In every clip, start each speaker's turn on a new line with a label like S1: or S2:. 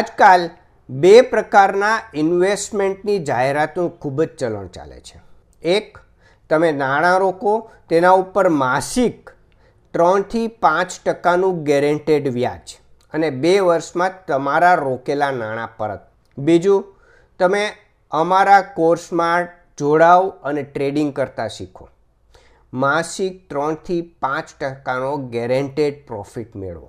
S1: આજકાલ બે પ્રકારના ઇન્વેસ્ટમેન્ટની જાહેરાતનું ખૂબ જ ચલણ ચાલે છે. એક, તમે નાણાં રોકો, તેના ઉપર માસિક 3થી 5% ગેરંટેડ વ્યાજ અને 2 વર્ષમાં તમારા રોકેલા નાણાં પરત. બીજું, તમે અમારા કોર્સમાં જોડાઓ અને ટ્રેડિંગ કરતા શીખો. માસિક 3થી 5% ગેરંટેડ પ્રોફિટ મેળવો.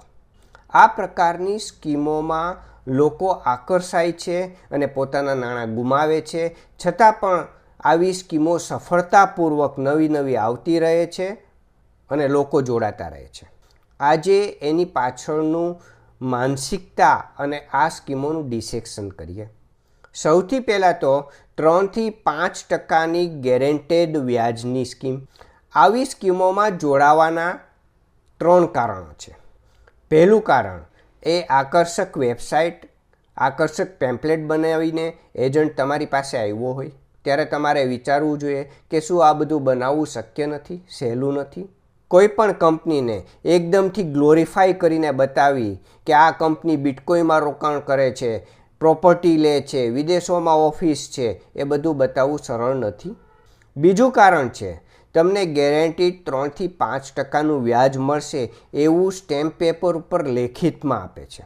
S1: આ પ્રકારની સ્કીમોમાં લોકો આકર્ષાય છે અને પોતાના નાણાં ગુમાવે છે, છતાં પણ આવી સ્કીમો સફળતાપૂર્વક નવી આવતી રહે છે અને લોકો જોડાતા રહે છે. આજે એની પાછળનું માનસિકતા અને આ સ્કીમોનું ડિસેક્શન કરીએ. સૌથી પહેલાં તો 3થી 5%ની ગેરંટેડ વ્યાજની સ્કીમ. આવી સ્કીમોમાં જોડાવાના 3 કારણો છે. પહેલું કારણ એ આકર્ષક વેબસાઇટ, આકર્ષક પેમ્પલેટ બનાવીને એજન્ટ તમારી પાસે આવ્યો હોય ત્યારે તમારે વિચારવું જોઈએ કે શું આ બધું બનાવવું શક્ય નથી, સહેલું નથી. કોઈ પણ કંપનીને એકદમથી ગ્લોરીફાઈ કરીને બતાવી કે આ કંપની બિટકોઈનમાં રોકાણ કરે છે, પ્રોપર્ટી લે છે, વિદેશોમાં ઓફિસ છે, એ બધું બતાવવું સરળ નથી. બીજું કારણ છે, તમને ગેરંટીડ 3થી 5%નું વ્યાજ મળશે એવું સ્ટેમ્પ પેપર ઉપર લેખિતમાં આપે છે.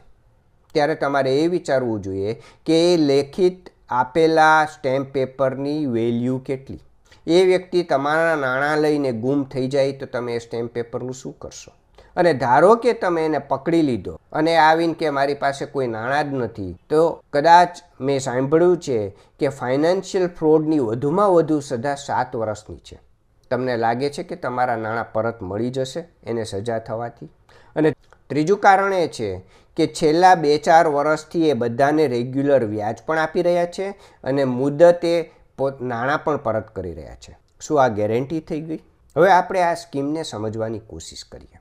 S1: ત્યારે તમારે એ વિચારવું જોઈએ કે એ લેખિત આપેલા સ્ટેમ્પ પેપરની વેલ્યુ કેટલી. એ વ્યક્તિ તમારા નાણાં લઈને ગુમ થઈ જાય તો તમે એ સ્ટેમ્પ પેપરનું શું કરશો? અને ધારો કે તમે એને પકડી લીધો અને આવીને કે મારી પાસે કોઈ નાણાં જ નથી, તો કદાચ મેં સાંભળ્યું છે કે ફાઇનાન્શિયલ ફ્રોડની વધુમાં વધુ સજા 7 વર્ષની છે. તમને લાગે છે કે તમારા નાણાં પરત મળી જશે એને સજા થવાથી? અને ત્રીજું કારણ એ છે કે છેલ્લા 2-4 વર્ષથી એ બધાને રેગ્યુલર વ્યાજ પણ આપી રહ્યા છે અને મુદતે નાણાં પણ પરત કરી રહ્યા છે. શું આ ગેરંટી થઈ ગઈ? હવે આપણે આ સ્કીમને સમજવાની કોશિશ કરીએ.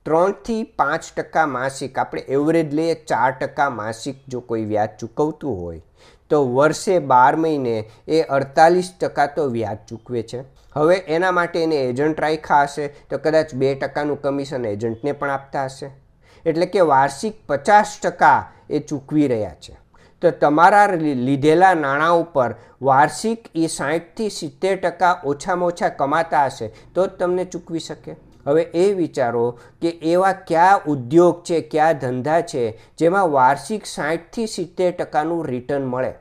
S1: 3થી 5% માસિક, આપણે એવરેજ લઈએ 4% માસિક જો કોઈ વ્યાજ ચૂકવતું હોય તો વર્ષે 12 મહિને એ 48% તો વ્યાજ ચૂકવે છે. હવે એના માટે એને એજન્ટ રાખ્યા હશે તો કદાચ 2%નું કમિશન એજન્ટને પણ આપતા હશે, એટલે કે વાર્ષિક 50% એ ચૂકવી રહ્યા છે. તો તમારા લીધેલા નાણાં ઉપર વાર્ષિક એ 60થી 70% ઓછામાં ઓછા કમાતા હશે તો જ તમને ચૂકવી શકે. હવે એ વિચારો કે એવા કયા ઉદ્યોગ છે, કયા ધંધા છે જેમાં વાર્ષિક 60થી 70%નું રિટર્ન મળે.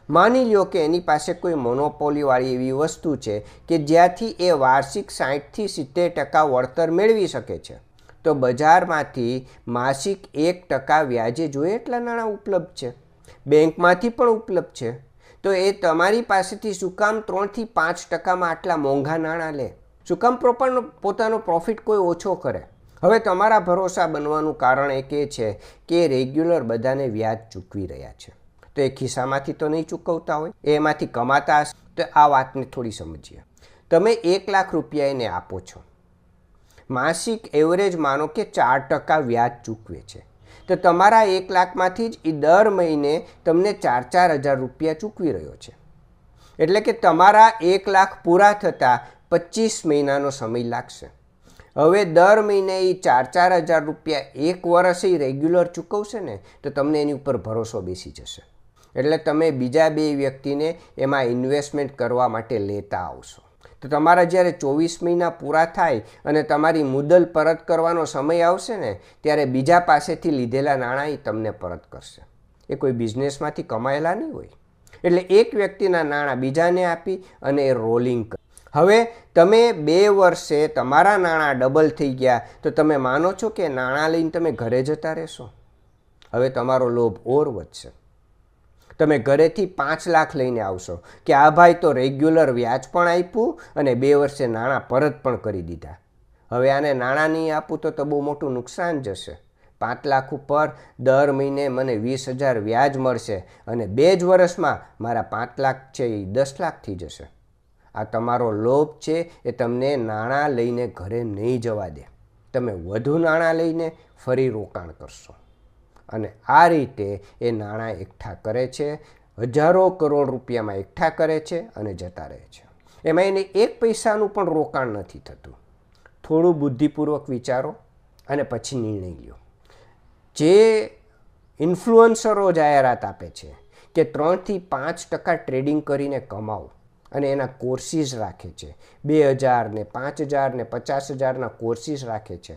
S1: માની લ્યો કે એની પાસે કોઈ મોનોપોલીવાળી એવી વસ્તુ છે કે જ્યાંથી એ વાર્ષિક 60થી 70% વળતર મેળવી શકે છે, તો બજારમાંથી માસિક 1% વ્યાજે જોઈએ એટલા નાણાં ઉપલબ્ધ છે, બેંકમાંથી પણ ઉપલબ્ધ છે. તો એ તમારી પાસેથી શું કામ 3થી 5%માં આટલા મોંઘા નાણાં લે? શું કામ પોતાનો પ્રોફિટ કોઈ ઓછો કરે? હવે તમારા ભરોસા બનવાનું કારણ એક એ છે કે રેગ્યુલર બધાને વ્યાજ ચૂકવી રહ્યા છે, તો એ ખિસ્સામાંથી તો નહીં ચૂકવતા હોય, એમાંથી કમાતા હશે. તો આ વાતને થોડી સમજીએ. તમે 1 લાખ રૂપિયા એને આપો છો, માસિક એવરેજ માનો કે 4% વ્યાજ ચૂકવે છે, તો તમારા 1 લાખમાંથી જ એ દર મહિને તમને 4,000 રૂપિયા ચૂકવી રહ્યો છે. એટલે કે તમારા 1 લાખ પૂરા થતાં 25 મહિનાનો સમય લાગશે. હવે દર મહિને એ 4,000 રૂપિયા 1 વર્ષ એ રેગ્યુલર ચૂકવશે ને તો તમને એની ઉપર ભરોસો બેસી જશે. એટલે તમે બીજા 2 વ્યક્તિને એમાં ઇન્વેસ્ટમેન્ટ કરવા માટે લેતા આવશો. તો તમારા જ્યારે 24 મહિના પૂરા થાય અને તમારી મુદ્દલ પરત કરવાનો સમય આવશે ને ત્યારે બીજા પાસેથી લીધેલા નાણાં એ તમને પરત કરશે. એ કોઈ બિઝનેસમાંથી કમાયેલા નહીં હોય. એટલે એક વ્યક્તિના નાણાં બીજાને આપી અને એ રોલિંગ કરે. હવે તમે 2 વર્ષે તમારા નાણાં ડબલ થઈ ગયા તો તમે માનો છો કે નાણાં લઈને તમે ઘરે જતા રહેશો? હવે તમારો લોભ ઓર વધશે. તમે ઘરેથી 5 લાખ લઈને આવશો કે આ ભાઈ તો રેગ્યુલર વ્યાજ પણ આપ્યું અને 2 વર્ષે નાણાં પરત પણ કરી દીધા. હવે આને નાણાં નહીં આપું તો બહુ મોટું નુકસાન જશે. 5 લાખ ઉપર દર મહિને મને 20,000 વ્યાજ મળશે અને 2 જ વર્ષમાં મારા 5 લાખ છે એ 10 લાખ થઈ જશે. આ તમારો લોભ છે એ તમને નાણાં લઈને ઘરે નહીં જવા દે. તમે વધુ નાણાં લઈને ફરી રોકાણ કરશો અને આ રીતે એ નાણાં એકઠા કરે છે, હજારો કરોડ રૂપિયામાં એકઠા કરે છે અને જતા રહે છે. એમાં એને 1 પૈસાનું પણ રોકાણ નથી થતું. થોડું બુદ્ધિપૂર્વક વિચારો અને પછી નિર્ણય લો. જે ઇન્ફ્લુઅન્સરો જાહેરાત આપે છે કે 3-5% ટ્રેડિંગ કરીને કમાવો અને એના કોર્સિસ રાખે છે. 2000 ને 5000 ને 50,000ના કોર્સિસ રાખે છે.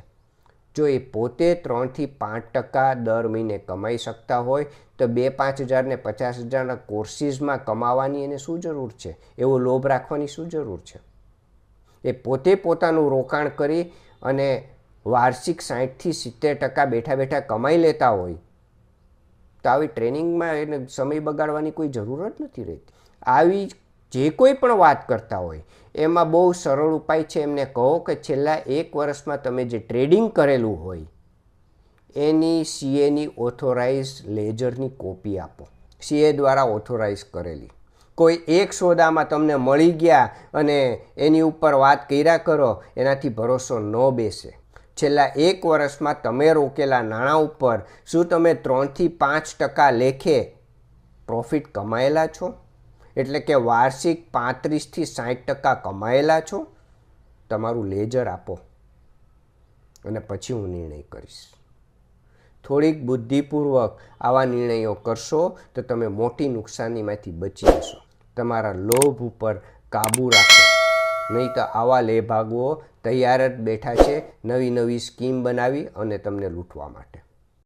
S1: જો એ પોતે 3-5% દર મહિને કમાઈ શકતા હોય તો 2-5,000 ને 50,000ના કોર્સિસમાં કમાવાની એને શું જરૂર છે? એવો લોભ રાખવાની શું જરૂર છે? એ પોતે પોતાનું રોકાણ કરી અને વાર્ષિક 60-70% બેઠા બેઠા કમાઈ લેતા હોય તો આવી ટ્રેનિંગમાં એને સમય બગાડવાની કોઈ જરૂર જ નથી રહેતી. આવી જે કોઈ પણ વાત કરતા હોય એમાં બહુ સરળ ઉપાય છે. એમને કહો કે છેલ્લા 1 વર્ષમાં તમે જે ટ્રેડિંગ કરેલું હોય એની સીએની ઓથોરાઇઝ લેજરની કોપી આપો, સીએ દ્વારા ઓથોરાઇઝ કરેલી. કોઈ એક સોદામાં તમને મળી ગયા અને એની ઉપર વાત કર્યા કરો, એનાથી ભરોસો ન બેસે. છેલ્લા 1 વર્ષમાં તમે રોકેલા નાણાં ઉપર શું તમે 3-5% લેખે પ્રોફિટ કમાયેલા છો? એટલે કે વાર્ષિક 35-60% કમાયેલા છો? તમારું લેજર આપો અને પછી હું નિર્ણય કરીશ. થોડીક બુદ્ધિપૂર્વક આવા નિર્ણયો કરશો તો તમે મોટી નુકસાનીમાંથી બચી જશો. તમારા લોભ ઉપર કાબૂ રાખો, નહીં તો આવા લેભાગુઓ તૈયાર જ બેઠા છે નવી નવી સ્કીમ બનાવી અને તમને લૂંટવા માટે.